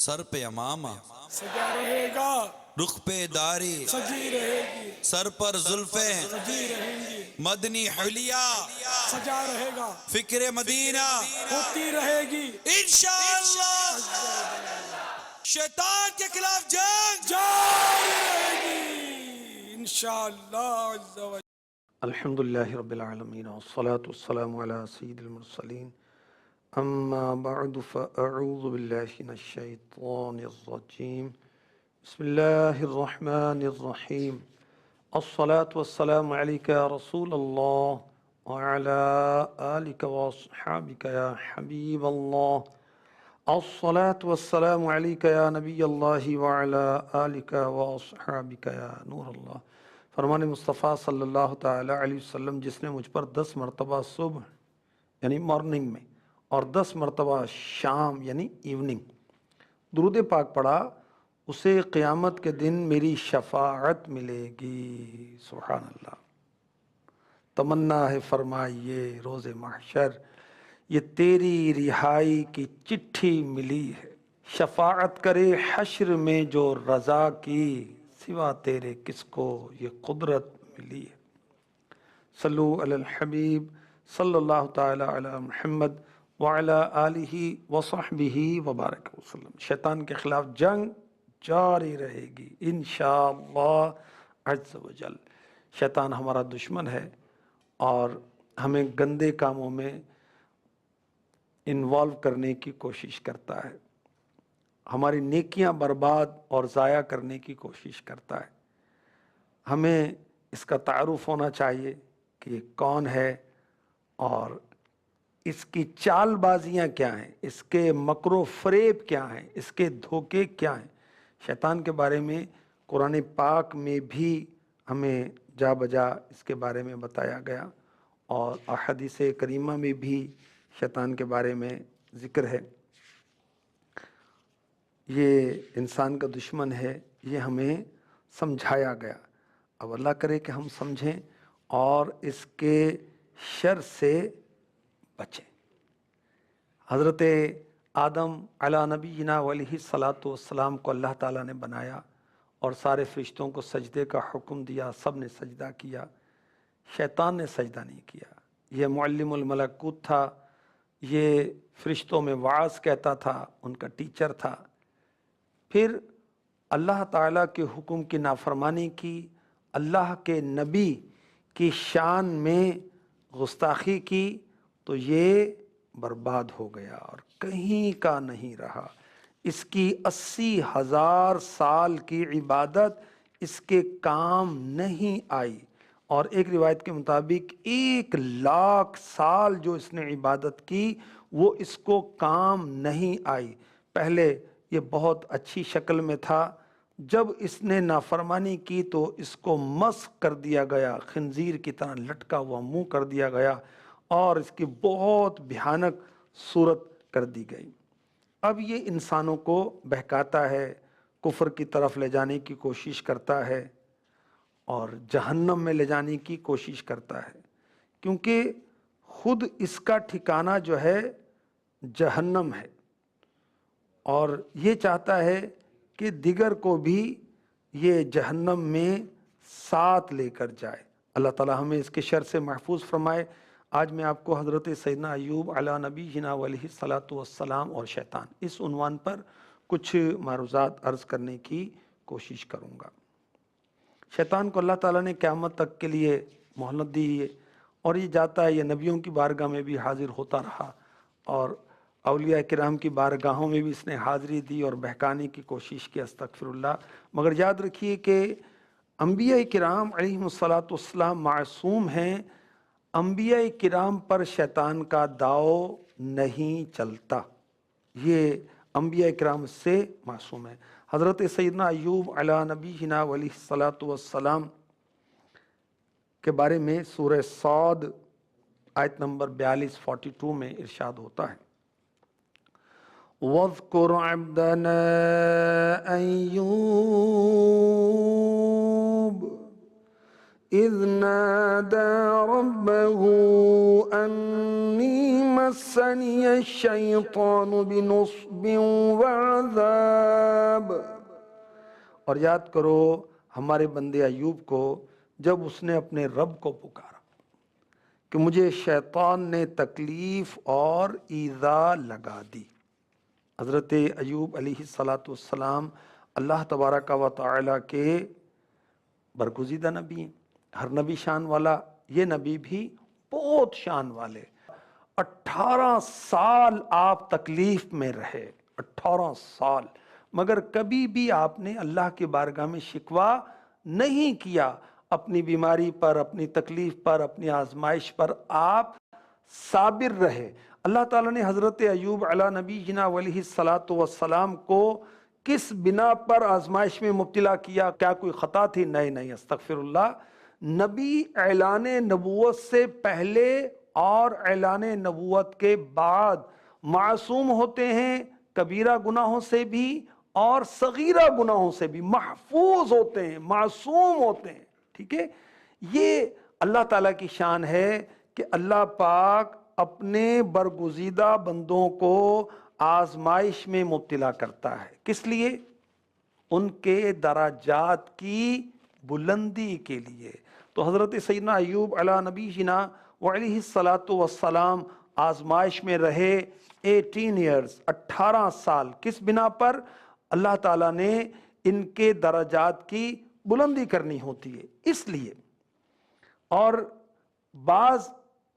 سر پہ امامہ سجا رہے گا، رخ پہ داری سجی رہے گی، سر پر زلفیں سجی رہیں گی، مدنی حلیہ سجا رہے گا، فکر مدینہ ہوتی رہے گی، انشاءاللہ شیطان کے خلاف جنگ جاری رہے گی انشاءاللہ عز و جل۔ الحمدللہ رب العالمین والصلاة والسلام علی سید المرسلین اما بعد فاعوذ باللہ من الشیطان الرجیم بسم اللہ الرحمن الرحیم الصلاة والسلام علیک یا رسول اللہ وعلی آلک واصحابک یا حبیب اللہ الصلاة والسلام علیک یا نبی اللہ وعلی آلک واصحابک یا نور اللہ۔ فرمان مصطفیٰ صلی اللہ تعالیٰ علیہ وسلم جس نے مجھ پر 10 مرتبہ صبح یعنی مارننگ میں اور 10 مرتبہ شام یعنی ایوننگ درود پاک پڑھا اسے قیامت کے دن میری شفاعت ملے گی۔ سبحان اللہ۔ تمنا ہے فرمائیے روز محشر یہ تیری رہائی کی چٹھی ملی ہے، شفاعت کرے حشر میں جو رضا کی، سوا تیرے کس کو یہ قدرت ملی ہے۔ صلو علی الحبیب صلی اللہ تعالی علی محمد وعلی آلہ وصحبہ وبارک وسلم۔ شیطان کے خلاف جنگ جاری رہے گی انشاءاللہ عز و جل۔ شیطان ہمارا دشمن ہے اور ہمیں گندے کاموں میں انوالو کرنے کی کوشش کرتا ہے، ہماری نیکیاں برباد اور ضائع کرنے کی کوشش کرتا ہے۔ ہمیں اس کا تعارف ہونا چاہیے کہ یہ کون ہے اور اس کی چال بازیاں کیا ہیں، اس کے مکر و فریب کیا ہیں، اس کے دھوکے کیا ہیں۔ شیطان کے بارے میں قرآن پاک میں بھی ہمیں جا بجا اس کے بارے میں بتایا گیا اور احادیث کریمہ میں بھی شیطان کے بارے میں ذکر ہے۔ یہ انسان کا دشمن ہے، یہ ہمیں سمجھایا گیا۔ اب اللہ کرے کہ ہم سمجھیں اور اس کے شر سے بچیں۔ حضرت آدم علی نبینا علیہ الصلاۃ والسلام کو اللہ تعالیٰ نے بنایا اور سارے فرشتوں کو سجدے کا حکم دیا، سب نے سجدہ کیا، شیطان نے سجدہ نہیں کیا۔ یہ معلم الملکوت تھا، یہ فرشتوں میں واعظ کہتا تھا، ان کا ٹیچر تھا۔ پھر اللہ تعالیٰ کے حکم کی نافرمانی کی، اللہ کے نبی کی شان میں گستاخی کی تو یہ برباد ہو گیا اور کہیں کا نہیں رہا۔ اس کی 80,000 سال کی عبادت اس کے کام نہیں آئی، اور ایک روایت کے مطابق 1,00,000 سال جو اس نے عبادت کی وہ اس کو کام نہیں آئی۔ پہلے یہ بہت اچھی شکل میں تھا، جب اس نے نافرمانی کی تو اس کو مسخ کر دیا گیا، خنزیر کی طرح لٹکا ہوا منہ کر دیا گیا اور اس کی بہت بھیانک صورت کر دی گئی۔ اب یہ انسانوں کو بہکاتا ہے، کفر کی طرف لے جانے کی کوشش کرتا ہے اور جہنم میں لے جانے کی کوشش کرتا ہے، کیونکہ خود اس کا ٹھکانہ جو ہے جہنم ہے اور یہ چاہتا ہے کہ دیگر کو بھی یہ جہنم میں ساتھ لے کر جائے۔ اللہ تعالی ہمیں اس کے شر سے محفوظ فرمائے۔ آج میں آپ کو حضرت سیدنا ایوب علی نبینا علیہ الصلاۃ والسلام اور شیطان اس عنوان پر کچھ معروضات عرض کرنے کی کوشش کروں گا۔ شیطان کو اللہ تعالیٰ نے قیامت تک کے لیے مہلت دی ہے اور یہ جاتا ہے، یہ نبیوں کی بارگاہ میں بھی حاضر ہوتا رہا اور اولیاء کرام کی بارگاہوں میں بھی اس نے حاضری دی اور بہکانے کی کوشش کی، استغفر اللہ۔ مگر یاد رکھیے کہ انبیاء کرام علیہم الصلاۃ والسلام معصوم ہیں، انبیاء کرام پر شیطان کا داؤ نہیں چلتا، یہ انبیاء کرام سے معصوم ہے۔ حضرت سیدنا ایوب علی نبینا علیہ الصلاۃ والسلام کے بارے میں سورہ صاد آیت نمبر 42 میں ارشاد ہوتا ہے، وَاذْكُرْ عَبْدَنَا أَيُّوبَ إِذْ نَادَى رَبَّهُ أَنِّي مسنی الشیطان بنصب وعذاب۔ اور یاد کرو ہمارے بندے ایوب کو جب اس نے اپنے رب کو پکارا کہ مجھے شیطان نے تکلیف اور ایذا لگا دی۔ حضرت ایوب علیہ السلام اللہ تبارک و تعالی کے برگزیدہ نبی ہیں، ہر نبی شان والا، یہ نبی بھی بہت شان والے۔ 18 سال آپ تکلیف میں رہے، 18 سال، مگر کبھی بھی آپ نے اللہ کی بارگاہ میں شکوہ نہیں کیا۔ اپنی بیماری پر، اپنی تکلیف پر، اپنی آزمائش پر آپ صابر رہے۔ اللہ تعالیٰ نے حضرت ایوب علی نبی جنا علیہ السلام کو کس بنا پر آزمائش میں مبتلا کیا؟ کیا کوئی خطا تھی؟ نہیں، استغفر اللہ۔ نبی اعلان نبوت سے پہلے اور اعلان نبوت کے بعد معصوم ہوتے ہیں، کبیرہ گناہوں سے بھی اور صغیرہ گناہوں سے بھی محفوظ ہوتے ہیں، معصوم ہوتے ہیں، ٹھیک ہے؟ یہ اللہ تعالیٰ کی شان ہے کہ اللہ پاک اپنے برگزیدہ بندوں کو آزمائش میں مبتلا کرتا ہے۔ کس لیے؟ ان کے درجات کی بلندی کے لیے۔ تو حضرت سیدنا ایوب علی نبی جنا علیہ السلام آزمائش میں رہے 18 ایئرز، 18 سال۔ کس بنا پر؟ اللہ تعالیٰ نے ان کے درجات کی بلندی کرنی ہوتی ہے، اس لیے۔ اور بعض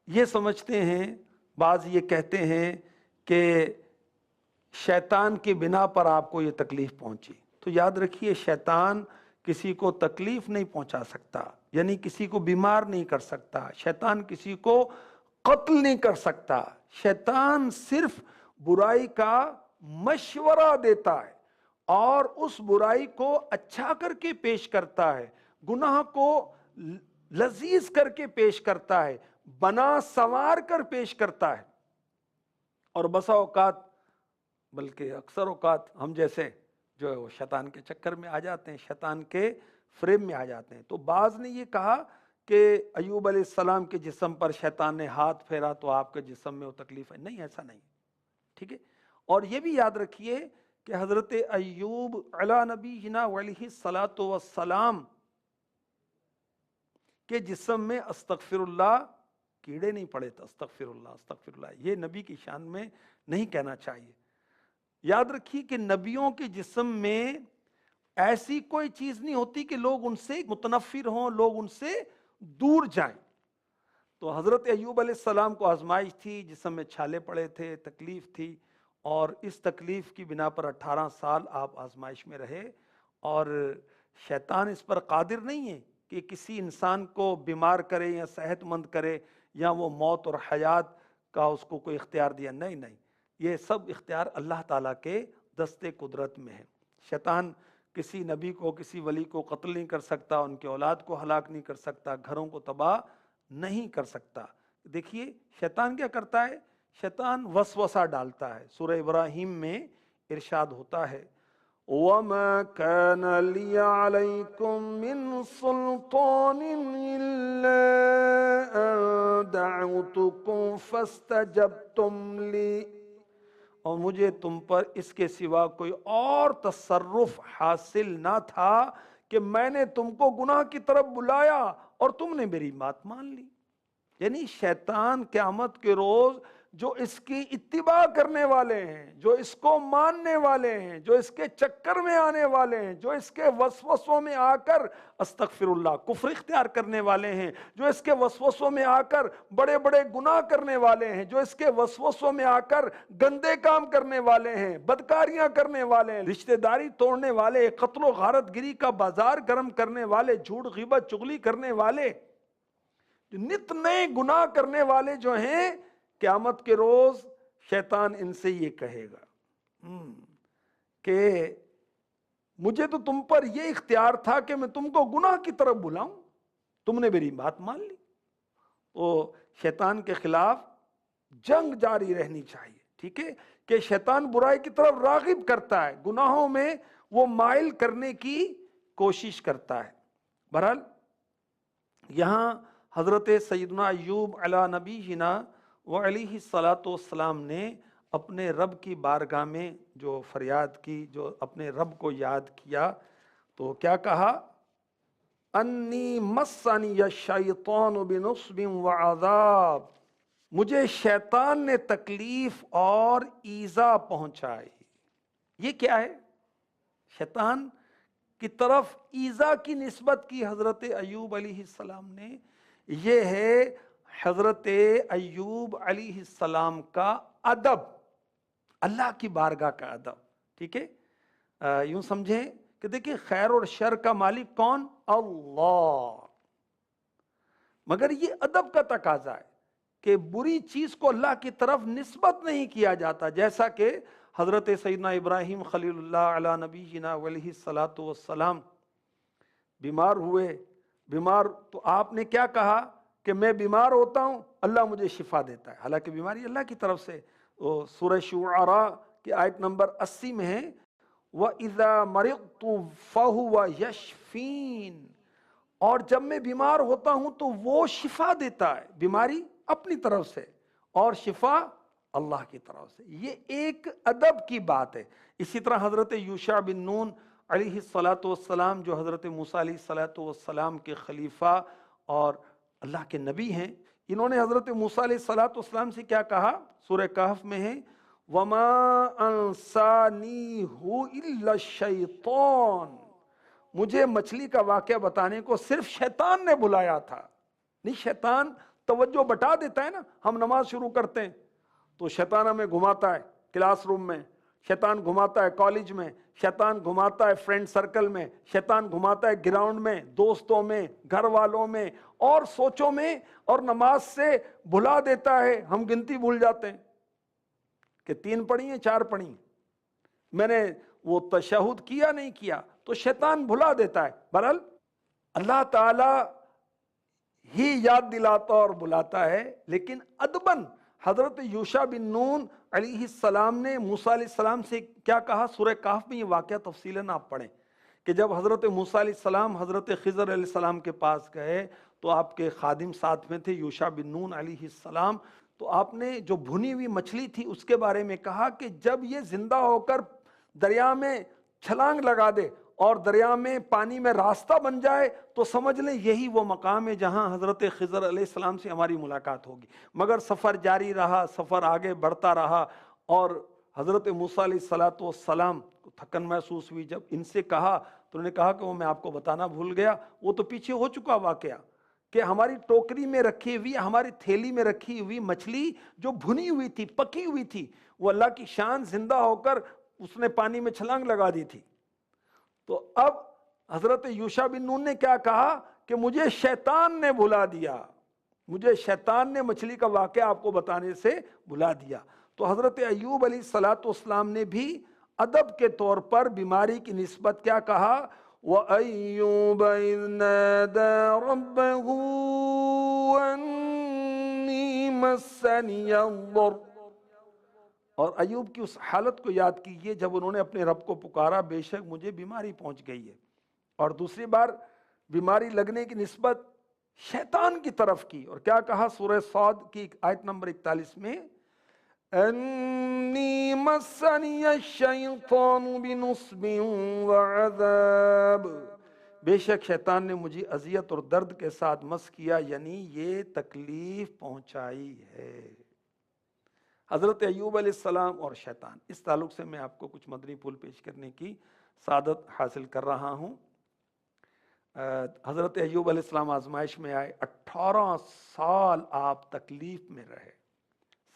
یہ سمجھتے ہیں، بعض یہ کہتے ہیں کہ شیطان کی بنا پر آپ کو یہ تکلیف پہنچی۔ تو یاد رکھیے شیطان کسی کو تکلیف نہیں پہنچا سکتا، یعنی کسی کو بیمار نہیں کر سکتا، شیطان کسی کو قتل نہیں کر سکتا۔ شیطان صرف برائی کا مشورہ دیتا ہے اور اس برائی کو اچھا کر کے پیش کرتا ہے، گناہ کو لذیذ کر کے پیش کرتا ہے، بنا سنوار کر پیش کرتا ہے۔ اور بسا اوقات، بلکہ اکثر اوقات ہم جیسے جو ہے وہ شیطان کے چکر میں آ جاتے ہیں، شیطان کے فریب میں آ جاتے ہیں۔ تو بعض نے یہ کہا کہ ایوب علیہ السلام کے جسم پر شیطان نے ہاتھ پھیرا تو آپ کے جسم میں وہ تکلیف ہے۔ نہیں، ایسا نہیں، ٹھیک ہے؟ اور یہ بھی یاد رکھیے کہ حضرت ایوب علی نبی جنا علیہ السلام کے جسم میں استغفر اللہ کیڑے نہیں پڑے تھے۔ استغفر اللہ، یہ نبی کی شان میں نہیں کہنا چاہیے۔ یاد رکھیے کہ نبیوں کے جسم میں ایسی کوئی چیز نہیں ہوتی کہ لوگ ان سے متنفر ہوں، لوگ ان سے دور جائیں۔ تو حضرت ایوب علیہ السلام کو آزمائش تھی، جسم میں چھالے پڑے تھے، تکلیف تھی، اور اس تکلیف کی بنا پر 18 سال آپ آزمائش میں رہے۔ اور شیطان اس پر قادر نہیں ہے کہ کسی انسان کو بیمار کرے یا صحت مند کرے، یا وہ موت اور حیات کا اس کو کوئی اختیار دیا۔ نہیں، یہ سب اختیار اللہ تعالیٰ کے دستے قدرت میں ہے۔ شیطان کسی نبی کو، کسی ولی کو قتل نہیں کر سکتا، ان کے اولاد کو ہلاک نہیں کر سکتا، گھروں کو تباہ نہیں کر سکتا۔ دیکھیے شیطان کیا کرتا ہے؟ شیطان وسوسہ ڈالتا ہے۔ سورہ ابراہیم میں ارشاد ہوتا ہے وَمَا كَانَ لِيَ عَلَيْكُم مِّن سُلْطَانٍ إِلَّا أَن دَعَوْتُكُمْ فَاسْتَجَبْتُمْ لِي، اور مجھے تم پر اس کے سوا کوئی اور تصرف حاصل نہ تھا کہ میں نے تم کو گناہ کی طرف بلایا اور تم نے میری بات مان لی۔ یعنی شیطان قیامت کے روز جو اس کی اتباع کرنے والے ہیں، جو اس کو ماننے والے ہیں، جو اس کے چکر میں آنے والے ہیں، جو اس کے وسوسوں میں آ کر استغفر اللہ کفر اختیار کرنے والے ہیں، جو اس کے وسوسوں میں آ کر بڑے بڑے گناہ کرنے والے ہیں، جو اس کے وسوسوں میں آ کر گندے کام کرنے والے ہیں، بدکاریاں کرنے والے ہیں، رشتہ داری توڑنے والے، قتل و غارت گری کا بازار گرم کرنے والے، جھوٹ غیبت چغلی کرنے والے، نت نئے گناہ کرنے والے جو ہیں، قیامت کے روز شیطان ان سے یہ کہے گا کہ مجھے تو تم پر یہ اختیار تھا کہ میں تم کو گناہ کی طرف بلاؤں، تم نے میری بات مان لی۔ تو شیطان کے خلاف جنگ جاری رہنی چاہیے، ٹھیک ہے؟ کہ شیطان برائی کی طرف راغب کرتا ہے، گناہوں میں وہ مائل کرنے کی کوشش کرتا ہے۔ بہرحال یہاں حضرت سیدنا ایوب علی نبی جنا وہ علیہ الصلاۃ والسلام نے اپنے رب کی بارگاہ میں جو فریاد کی، جو اپنے رب کو یاد کیا، تو کیا کہا؟ انی مسنی الشیطان بنصب وعذاب، مجھے شیطان نے تکلیف اور ایذا پہنچائی۔ یہ کیا ہے؟ شیطان کی طرف ایذا کی نسبت کی حضرت ایوب علیہ السلام نے۔ یہ ہے حضرت ایوب علیہ السلام کا ادب، اللہ کی بارگاہ کا ادب، ٹھیک ہے؟ یوں سمجھیں کہ دیکھیں خیر اور شر کا مالک کون؟ اللہ، مگر یہ ادب کا تقاضا ہے کہ بری چیز کو اللہ کی طرف نسبت نہیں کیا جاتا، جیسا کہ حضرت سیدنا ابراہیم خلیل اللہ علی نبینا علیہ الصلاۃ والسلام بیمار ہوئے، بیمار تو آپ نے کیا کہا کہ میں بیمار ہوتا ہوں، اللہ مجھے شفا دیتا ہے، حالانکہ بیماری اللہ کی طرف سے۔ سورہ شعراء کی آیت نمبر 80 میں ہے وَإِذَا مَرِضْتُ فَهُوَ يَشْفِينِ، اور جب میں بیمار ہوتا ہوں تو وہ شفا دیتا ہے، بیماری اپنی طرف سے اور شفا اللہ کی طرف سے۔ یہ ایک ادب کی بات ہے۔ اسی طرح حضرت یوشع بن نون علیہ الصلاۃ والسلام، جو حضرت موسیٰ علیہ الصلاۃ والسلام کے خلیفہ اور اللہ کے نبی ہیں، انہوں نے حضرت موسیٰ علیہ الصلاۃ والسلام سے کیا کہا؟ سورہ کہف میں ہے وَمَا أَنسَانِيهُ إِلَّا الشَّيْطَانُ، مجھے مچھلی کا واقعہ بتانے کو صرف شیطان نے بلایا تھا۔ نہیں، شیطان توجہ بٹا دیتا ہے نا، ہم نماز شروع کرتے ہیں تو شیطان ہمیں گھماتا ہے کلاس روم میں، شیطان گھماتا ہے کالج میں، شیطان گھماتا ہے فرینڈ سرکل میں، شیطان گھماتا ہے گراؤنڈ میں، دوستوں میں، گھر والوں میں اور سوچوں میں، اور نماز سے بھلا دیتا ہے، ہم گنتی بھول جاتے ہیں کہ 3 پڑھی ہیں 4 پڑھی ہیں، میں نے وہ تشہد کیا نہیں کیا، تو شیطان بھلا دیتا ہے۔ بہرحال اللہ تعالی ہی یاد دلاتا اور بلاتا ہے، لیکن ادباً حضرت یوشع بن نون علیہ السلام نے موسیٰ علیہ السلام سے کیا کہا؟ سورہ کہف میں یہ واقعہ تفصیلاً آپ پڑھیں کہ جب حضرت موسیٰ علیہ السلام حضرت خضر علیہ السلام کے پاس گئے تو آپ کے خادم ساتھ میں تھے یوشع بن نون علیہ السلام، تو آپ نے جو بھنی ہوئی مچھلی تھی اس کے بارے میں کہا کہ جب یہ زندہ ہو کر دریا میں چھلانگ لگا دے اور دریا میں پانی میں راستہ بن جائے تو سمجھ لیں یہی وہ مقام ہے جہاں حضرت خضر علیہ السلام سے ہماری ملاقات ہوگی۔ مگر سفر جاری رہا، سفر آگے بڑھتا رہا، اور حضرت موسیٰ علیہ السلام کو تھکن محسوس ہوئی۔ جب ان سے کہا تو انہوں نے کہا کہ وہ میں آپ کو بتانا بھول گیا، وہ تو پیچھے ہو چکا واقعہ کہ ہماری ٹوکری میں رکھی ہوئی، ہماری تھیلی میں رکھی ہوئی مچھلی جو بھنی ہوئی تھی، پکی ہوئی تھی، وہ اللہ کی شان زندہ ہو کر اس نے پانی میں چھلانگ لگا دی تھی۔ تو اب حضرت یوشع بن نون نے کیا کہا کہ مجھے شیطان نے بھلا دیا، مجھے شیطان نے مچھلی کا واقعہ آپ کو بتانے سے بھلا دیا۔ تو حضرت ایوب علیہ الصلاۃ والسلام نے بھی ادب کے طور پر بیماری کی نسبت کیا کہا؟ وَأَيُّوبَ إِذْ نَادَى رَبَّهُ أَنِّي مَسَّنِيَ الضُّرُّ، اور ایوب کی اس حالت کو یاد کیجئے جب انہوں نے اپنے رب کو پکارا بے شک مجھے بیماری پہنچ گئی ہے، اور دوسری بار بیماری لگنے کی نسبت شیطان کی طرف کی، اور کیا کہا سورہ صاد کی آیت نمبر 41 میں انی مسنی الشیطان بنصب وعذاب، بے شک شیطان نے مجھے اذیت اور درد کے ساتھ مس کیا، یعنی یہ تکلیف پہنچائی ہے۔ حضرت ایوب علیہ السلام اور شیطان، اس تعلق سے میں آپ کو کچھ مدنی پھول پیش کرنے کی سعادت حاصل کر رہا ہوں۔ حضرت ایوب علیہ السلام آزمائش میں آئے، 18 سال آپ تکلیف میں رہے،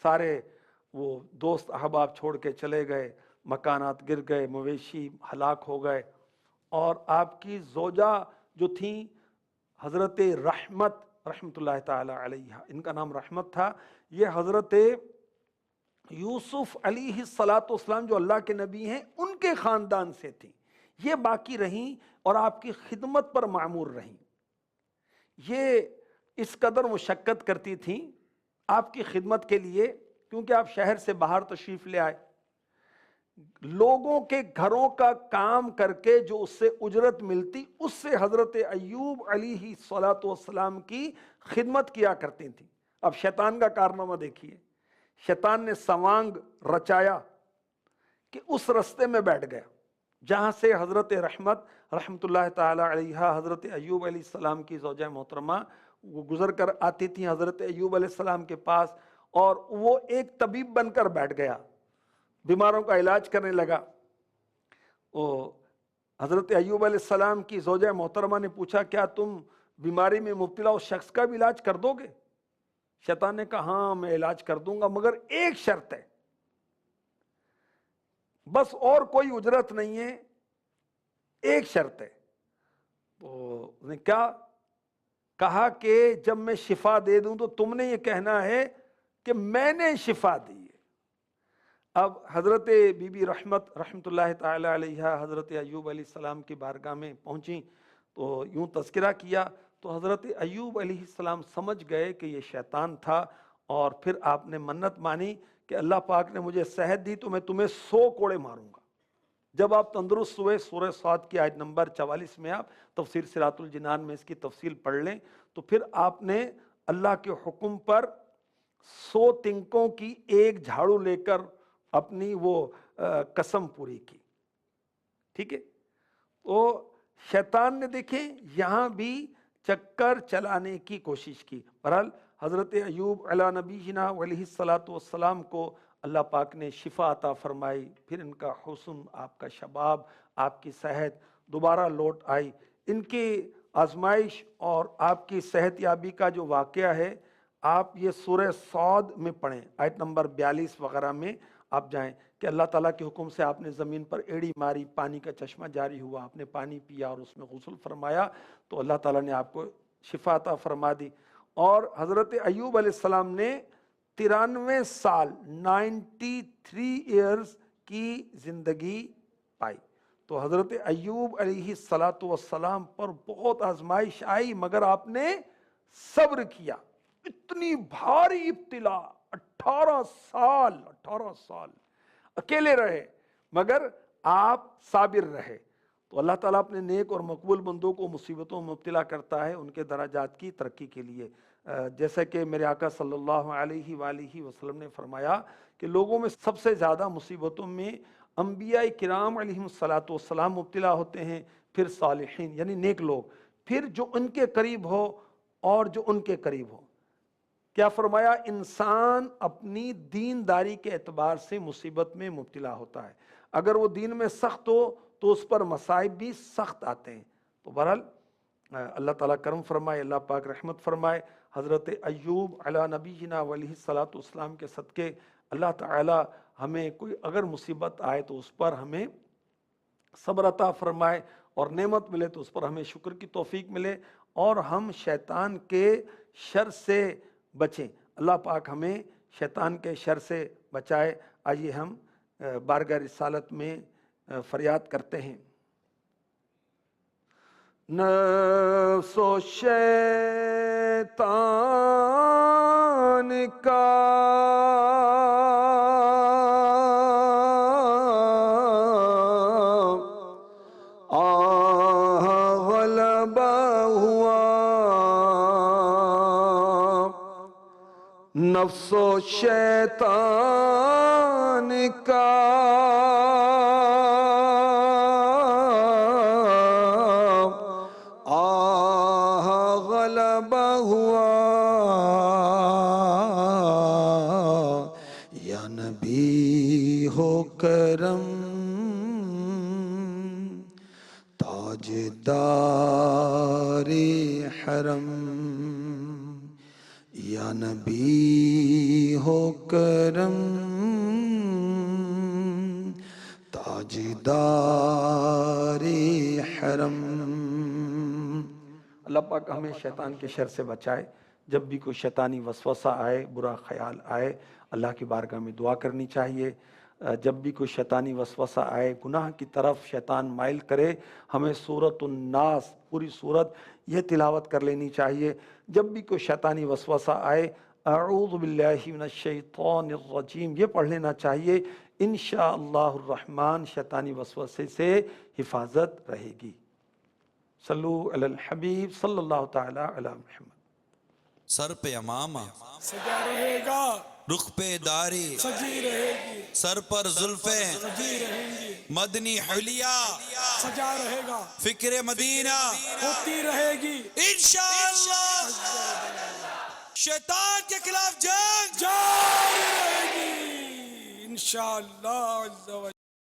سارے وہ دوست احباب چھوڑ کے چلے گئے، مکانات گر گئے، مویشی ہلاک ہو گئے، اور آپ کی زوجہ جو تھیں حضرت رحمت رحمت اللہ تعالی علیہ، ان کا نام رحمت تھا، یہ حضرت یوسف علیہ الصلاۃ والسلام جو اللہ کے نبی ہیں ان کے خاندان سے تھیں، یہ باقی رہیں اور آپ کی خدمت پر معمور رہیں۔ یہ اس قدر مشقت کرتی تھیں آپ کی خدمت کے لیے، کیونکہ آپ شہر سے باہر تشریف لے آئے، لوگوں کے گھروں کا کام کر کے جو اس سے اجرت ملتی اس سے حضرت ایوب علیہ الصلاۃ والسلام کی خدمت کیا کرتی تھیں۔ اب شیطان کا کارنامہ دیکھیے، شیطان نے سوانگ رچایا کہ اس رستے میں بیٹھ گیا جہاں سے حضرت رحمت اللہ تعالی علیہ حضرت ایوب علیہ السلام کی زوجہ محترمہ وہ گزر کر آتی تھیں حضرت ایوب علیہ السلام کے پاس، اور وہ ایک طبیب بن کر بیٹھ گیا، بیماروں کا علاج کرنے لگا۔ وہ حضرت ایوب علیہ السلام کی زوجہ محترمہ نے پوچھا کیا تم بیماری میں مبتلا اس شخص کا بھی علاج کر دو گے؟ شیطان نے کہا ہاں میں علاج کر دوں گا، مگر ایک شرط ہے، بس اور کوئی اجرت نہیں ہے، ایک شرط ہے۔ تو نے کیا کہا کہ جب میں شفا دے دوں تو تم نے یہ کہنا ہے کہ میں نے شفا دی ہے۔ اب حضرت بی بی رحمت اللہ تعالی علیہ حضرت ایوب علیہ السلام کی بارگاہ میں پہنچیں تو یوں تذکرہ کیا تو حضرت ایوب علیہ السلام سمجھ گئے کہ یہ شیطان تھا، اور پھر آپ نے منت مانی کہ اللہ پاک نے مجھے صحت دی تو میں تمہیں 100 کوڑے ماروں گا۔ جب آپ تندرست ہوئے، سورہ صاد کی آیت نمبر 44 میں آپ تفسیر صراط الجنان میں اس کی تفصیل پڑھ لیں، تو پھر آپ نے اللہ کے حکم پر 100 تنکوں کی ایک جھاڑو لے کر اپنی وہ قسم پوری کی، ٹھیک ہے۔ تو شیطان نے دیکھیں یہاں بھی چکر چلانے کی کوشش کی۔ بہرحال حضرت ایوب علیہ نبینا علیہ السلام کو اللہ پاک نے شفا عطا فرمائی، پھر ان کا حسن، آپ کا شباب، آپ کی صحت دوبارہ لوٹ آئی۔ ان کی آزمائش اور آپ کی صحت یابی کا جو واقعہ ہے آپ یہ سورہ صاد میں پڑھیں، آیت نمبر 42 وغیرہ میں آپ جائیں کہ اللہ تعالیٰ کے حکم سے آپ نے زمین پر ایڑی ماری، پانی کا چشمہ جاری ہوا، آپ نے پانی پیا اور اس میں غسل فرمایا تو اللہ تعالیٰ نے آپ کو شفا عطا فرما دی۔ اور حضرت ایوب علیہ السلام نے 93 سال 93 ایئرز کی زندگی پائی۔ تو حضرت ایوب علیہ السلام پر بہت آزمائش آئی مگر آپ نے صبر کیا۔ اتنی بھاری ابتلا، 18 سال اکیلے رہے مگر آپ صابر رہے۔ تو اللہ تعالیٰ اپنے نیک اور مقبول بندوں کو مصیبتوں میں مبتلا کرتا ہے ان کے درجات کی ترقی کے لیے، جیسا کہ میرے آقا صلی اللہ علیہ وآلہ وسلم نے فرمایا کہ لوگوں میں سب سے زیادہ مصیبتوں میں انبیاء کرام علیہم السلام مبتلا ہوتے ہیں، پھر صالحین یعنی نیک لوگ، پھر جو ان کے قریب ہو اور جو ان کے قریب ہو۔ کیا فرمایا؟ انسان اپنی دینداری کے اعتبار سے مصیبت میں مبتلا ہوتا ہے، اگر وہ دین میں سخت ہو تو اس پر مصائب بھی سخت آتے ہیں۔ تو بہرحال اللہ تعالیٰ کرم فرمائے، اللہ پاک رحمت فرمائے۔ حضرت ایوب علیہ نبینا علیہ السلام کے صدقے اللہ تعالیٰ ہمیں کوئی اگر مصیبت آئے تو اس پر ہمیں صبر عطا فرمائے، اور نعمت ملے تو اس پر ہمیں شکر کی توفیق ملے، اور ہم شیطان کے شر سے بچیں۔ اللہ پاک ہمیں شیطان کے شر سے بچائے۔ آئیے ہم بارگاہ رسالت میں فریاد کرتے ہیں۔ نفس و شیطان کا غلبہ ہوا، نفس و شیطان کا غلبہ ہوا، یا نبی ہو کرم تاجدار حرم، یا نبی ہو کرم تاجدار حرم۔ اللہ پاک ہمیں شیطان کے شر سے بچائے۔ جب بھی کوئی شیطانی وسوسہ آئے، برا خیال آئے، اللہ کی بارگاہ میں دعا کرنی چاہیے۔ جب بھی کوئی شیطانی وسوسہ آئے، گناہ کی طرف شیطان مائل کرے، ہمیں سورۃ الناس پوری سورت یہ تلاوت کر لینی چاہیے۔ جب بھی کوئی شیطانی وسوسہ آئے، اعوذ باللہ من الشیطان الرجیم یہ پڑھ لینا چاہیے۔ انشاءاللہ الرحمن شیطانی وسوسے سے حفاظت رہے گی۔ صلو علی الحبیب صلی اللہ تعالی علی محمد۔ سر پہ امامہ سجا رہے گا رخ پہ داری سجی رہے گی سر پر زلفیں سجی رہیں گی مدنی حلیہ سجا رہے گا فکر مدینہ ہوتی رہے گی انشاءاللہ شیطان کے خلاف جنگ جاری رہے گی انشاءاللہ عز و جل